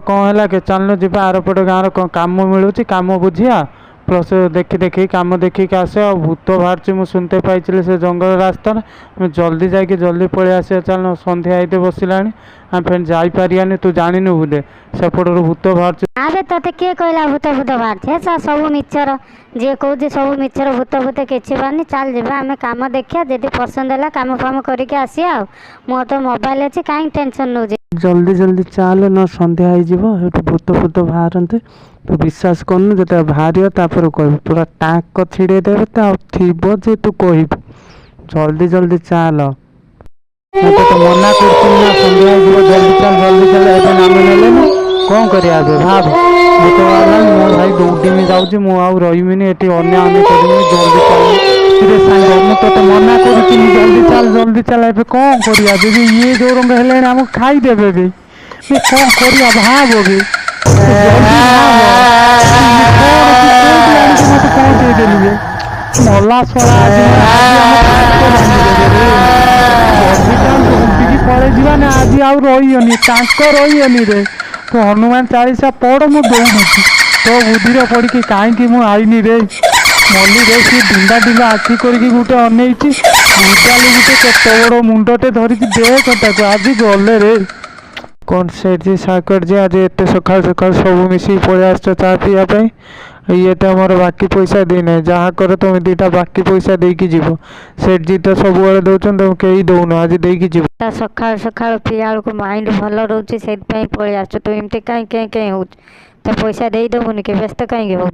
कौन है कि चलनु जा आरपट गाँव कम मिलूँ कम बुझिया प्लस देखी देखी कम देखिक आस भूत बाहर मुझे शुणते पाई से जंगल रास्ता जल्दी जाकि जल्दी पलि आस चल सन्ध्या आईते बसला आम फिर जापारानी तू जानू बोले सेपट भूत बाहर अबे तोते किए कहला भूत भूत बाहर सब मिछर जी कौन सब मिछर भूत भूत किसी बानी चल जा आम कम देखिया जदि पसंद है कम फाम करके आसिया मो तो मोबाइल अच्छी कहीं टेंशन नौ जल्दी जल्दी चल न सन्ध्या हो भूत भूत बाहरते तू विश्वास करनु जो बाहर तापर कह पूरा टाँक छिड़े देवे थी जे तू कह जल्दी जल्दी चल तो मना कर सन्ध्या जल्दी चल नाम ने कौन कर भाव भूत बाहर मो भाई दौड़ी में जाऊँगी मुझे रही ये अन्य जल्दी चल सांग मुझे मना कर जल्दी चल ए कौन करिया ये जो रंग है आम खाईदेवे भी कौन करिया भाव भी मला पड़े जा आज आउ रही रही रे तो हनुमान चालीसा पढ़ मु दौड़ी तो बुद्धि पड़ी कहीं मुईनी रे मल्ली रे सी ढिंडा ढिंडा आखि करके गोटे अनई बुझाली गोटे केत बड़ मुंडटे धरिकी देख आज गले रे कौन से साकर जे आज एत सका सका सब मिसिक पलि आस चा पीवाई ये तो मोर बाकी पैसा देना जहाँ कर तुम दीटा बाकी पैसा देकी जीव सेठ जी तो सब दौन तुम कहीं दौन आज देकी जीव सका सका पिया को माइंड भल रोचे से पलि आस तू एमती कहीं कहीं कहीं हो तो पैसा देदेबुनि कि व्यस्त कहीं हो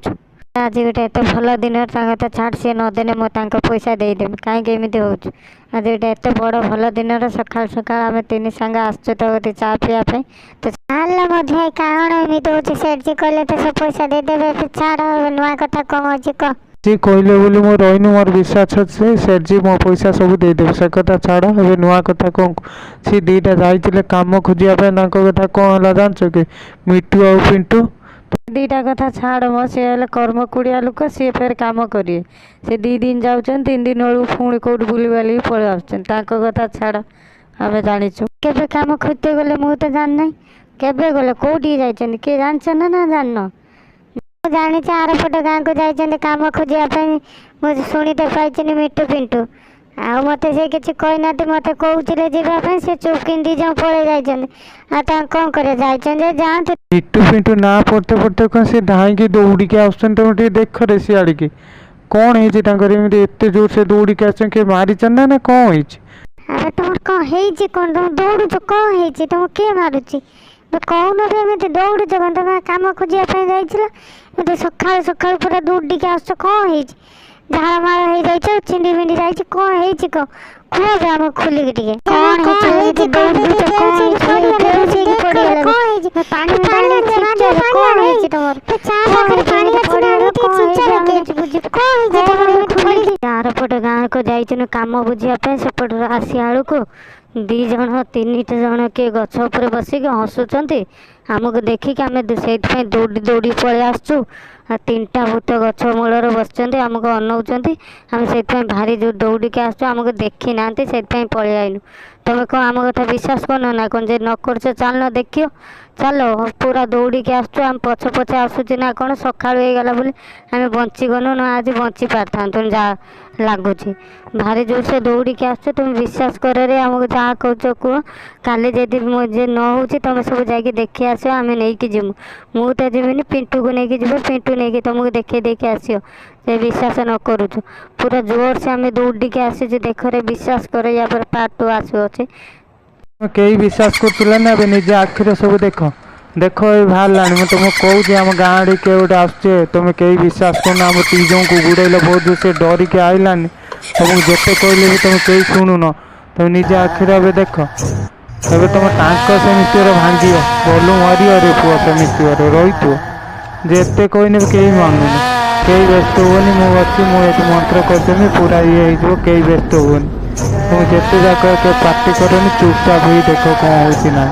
आज गोटे एत भल दिन तो छाड़ सी नदेने मुझे पैसा देदेवी कहीं हो आज गोटे एत बड़ भल दिन सका सका आम तीन सांग आसु तो चा पीवाई तो चाल कौन एमती हो सेठ जी कहले तो सब पैसा देदेवे छाड़ नुआ कथा कौन अच्छी कह जी कहले बोली मो रही मोर विश्वास अच्छे सेठ जी मो पैसा सब देदेवे से कथा छाड़ ए नुआ कथा कौन सी दीटा जाइए कम खोजापी कथा कौन है जानच कि मिट्टू आ पिंटू दीटा कथा छाड़ मो सी कर्म कुड़िया लोक सी फेर कम करिए से 2 दिन जाऊँ 3 दिन बेलू पुणी कौट बुली बाली पलि आस कथा छाड़ आम जाचु केबे कम खोजते गले मुझे तो जानना केबे गले कौटी जाइए किए जान ना जान जानी आरपट गाँव को जाइए कम खोजापी मुझे शुणीते पाई मिट्टू पिंटू आ मत से किसी कहना मत कहते जावाई से चुपकिन दी जन पलि जाइए कौन कर जाते मिट्टू पिंटू ना पढ़ते पढ़ते कौन से धाई दौड़ी के आसुन तुम देख रे सियाड़ की कौन है एत जोर से दौड़ी के आस मारी चंदा ना कौन है अरे तुम कौन है कौन तुम दौड़ कौन है तुम किए मारुची कौन भी दौड़ कौन तुम कम खोजापी जाइए सका सका पूरा दौड़ी के आस कौन है झाड़ माड़ हो जाए छिंडी फिंडी जाए कौन है कह कह आम खोलिक कौन आरपट गाँव को जाइए कम बुझापी सेपट आसिया को 2 जन 3 जन किए गछ उपर बसिक हसुंच आमको देखिक आम से दौड़ी दौड़ी पलि आसचु 3टा भूत गछ मूलर बस आमको अनौंट आम से भारी जो दौड़ी के आसचु आमको देखी ना से पलि आईनु तुम कौन आम कथा विश्वास करन ना कौन जे न कर चल देखियो चलो पूरा दौड़ी के आसचु आम पछ पछे आसुची ना कौन सका बोली आम बंची गनु ना आज बंची पार तुम जा लगुच भारी जोर से दौड़ी के आस तुम विश्वास कर रे आमको जहाँ कह कह काली जदि मुझे न हो तुम सब जाकि देखी आस आम नहीं जीमु मुझे जीवन पिंटू को लेकिन जीव पिंटू नहीं तुमको देखे देखे आसो से विश्वास न करुचु पूरा जोर से आम दौड़ी के आसी देख रे विश्वास कर या पार्ट 2 आसू अच्छे कई विश्वास कर ना निजे आखिर सब देख देख ये बाहर लानी मैं तुमको कहूँ आम गाँव आड़े किए गोटे आसचे तुम कई विश्वास करना आम 3 जन को गुड़ेल बहुत जोर से डरिक आइलानी तुमको जिते कहले भी तुम कई शुणुन तुम निजे आखिर ए देख तब तुम टाँक से मिस्टर भांगी भलु मार रे पुआ से मिस्टर रही थो जेते कहने कई मानुन कई व्यस्त होनी मुझे मुझे मंत्र करदेमी पूरा ये हो कई व्यस्त होनी तुम जिते जाक पार्टी करनी चुपचाप ही देख कौन हो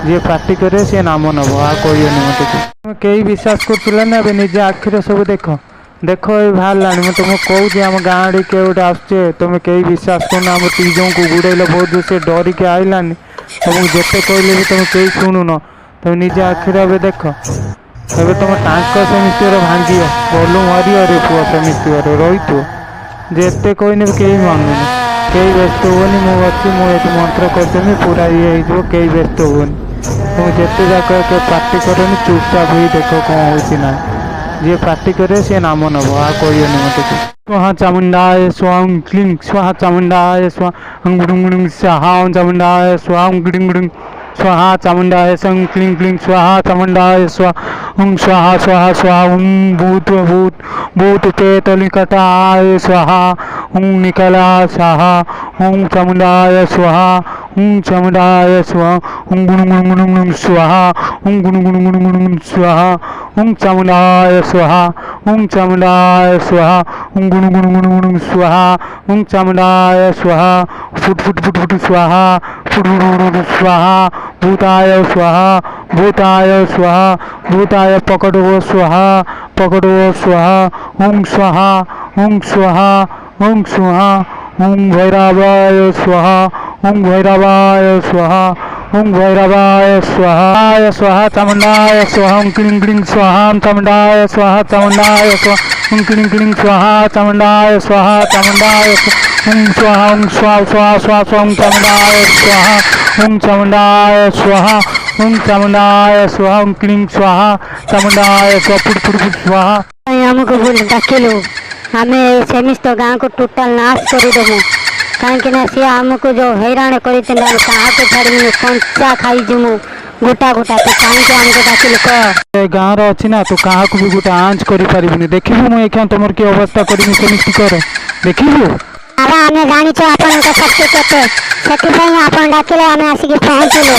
जी पार्टी करे सी नाम नब आ कहनी मत तुम कई विश्वास कर ना निजे आखिर सब देख देख ये बाहर लानी मैं तुमको कहूँ आम गाँव आड़े किए गोटे आसचे तुम कई विश्वास करना आम 3 जन को गुड़ेल बहुत जोर से डरिक आइलानी तुमको जिते कहले भी तुम कई शुणुन तुम निज आखिर ए देख ଏବେ ତୁମ ଟାଙ୍କ ସେମିତିର ଭାଙ୍ଗିବ ଭଲ ମରିବରେ ପୁଅ ସେମିତିର ରହିଥିବ ଯେତେ କହିଲେ ବି କେହି ମାନୁନି କେହି ବ୍ୟସ୍ତ ହୁଅନି ମୁଁ ଅଛି ମୁଁ ଏଠି ମନ୍ତ୍ର କରିଦେମି ପୁରା ଇଏ ହେଇଯିବ କେହି ବ୍ୟସ୍ତ ହୁଅନି ତୁମେ ଯେତେ ଯାକ ପାର୍ଟି କରନି ଚୁପଚାପ ହେଇ ଦେଖ କ'ଣ ହେଉଛି ନା ଯିଏ ପାର୍ଟି କରିବ ସିଏ ନାମ ନେବ ଆଉ କହିବନି ମୋତେ ସ୍ୱାହା ଚାମୁଣ୍ଡାୟ ସ୍ୱାଂ କ୍ଲିଂ ସ୍ୱାହା ଚାମୁଣ୍ଡାୟ ସ୍ୱାଂ ଗୁଡୁଂ ଗୁଡୁଂ ସ୍ୱାହା ଚାମୁଣ୍ଡାୟ ସ୍ୱାଂ ଗୁଡୁଂ गुडुं स्वाहा चामुंडाय सं क्लीं क्लीं स्वाहा चामुंडाय स्वाहा स्वाहा स्वाहा स्वाहा भूत भूत भूत प्रेत निकटाय स्वाहा निकला स्वाहा चामुंडाय स्वाहा चामुंडाय स्वाहा गुण गुण गुण गुण स्वाहा गुण गुण गुण गुण गुण स्वाहा चामुंडाय स्वाहा चामुंडाय स्वाहा गुण गुण गुण गुण स्वाहा चामुंडाय स्वाहा फुट फुट फुट फुट स्वाहा फुट फुट स्वाहा भूताय स्वाहा भूताय स्वाहा भूताय पकड़ो स्वाहा स्वाहा स्वाहा स्वाहा स्वाहा भैरवाय स्वाहा भैरवाय स्वाहा भैरवाय स्वाहा स्वाहा चामुंडाय स्वाहा क्लीं क्लीं स्वाहा चामुंडाय स्वाहा चामुंडाय स्वाहा क्लीं क्लीं स्वाहा चामुंडाय स्वाहा चामुंडाय स्वाहा स्वाहा स्वाहा स्वाहा चामुंडाय स्वाहा चामुंडाय स्वाहा चामुंडाय स्वाहा क्लीं स्वाहा चामुंडाय स्वाहा फुट फुट फुट स्वाहा हमको बोल डाकिलु आमे सेमिस्त गाँ को टोटाल नाश करदेमु कहीं सी आमको जो हैरान कर क्या छाड़ी कंचा खाईजिमु गोटा गोटा तो कहीं आमको डाकिलु कह गाँव अच्छी ना तो क्या भी गोटे आँच कर देखू मुझे क्या तुम कि अवस्था करी सेमती कर देखू बाबा आमे जानिछ आपन शक्ति केते सेति आपन डाकिले आमे आसिक पहुँचलु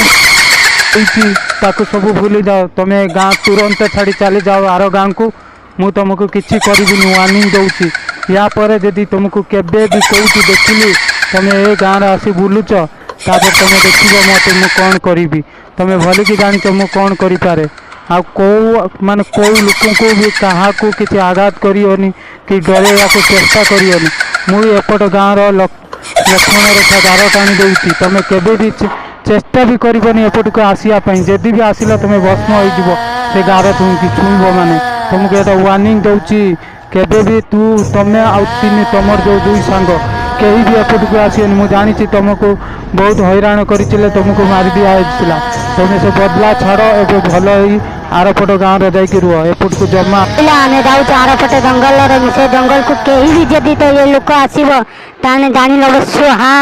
ताको सब भूली जाओ तुम्हें गाँ तुरंत छाड़ी चली जाओ आर गाँ को मु तुमको किसी करी वार्निंग दूसरी या पर जदि तुमको केबे भी कौटी देखिली तुम ए गाँव आसी बुलुच तापर तुम देख मत मु कौन करी तुम भल कि जान मु कौन करें आ कौ मान कौ लोक को भी क्या किसी आघात करियोनी कि डरैया को चेष्टा करियोनी मुई एपट गाँव लक्ष्मण रेखा गार टाणी दूसरी तुम केबे भी चेष्टा भी करनी एपट को आसापी जदि भी आसिला तुम भस्म हो से गाँव तुम कि छुईब माने तुमको ये वार्निंग दूची केबे भी तुम आम तुम जो दुई सांग कहीं भी एपट को आसनी मुझे जानी तुमको बहुत हैरान कर तुमको मारी दिखाला तुम से बदला छाड़ ए भल आरपट गाँव जाकि रुह एपट को जमा आम जाऊँ आरपटे जंगल से जंगल को कहीं भी जदि तो ये लोक आसो ताने जानी लो स्वाहा।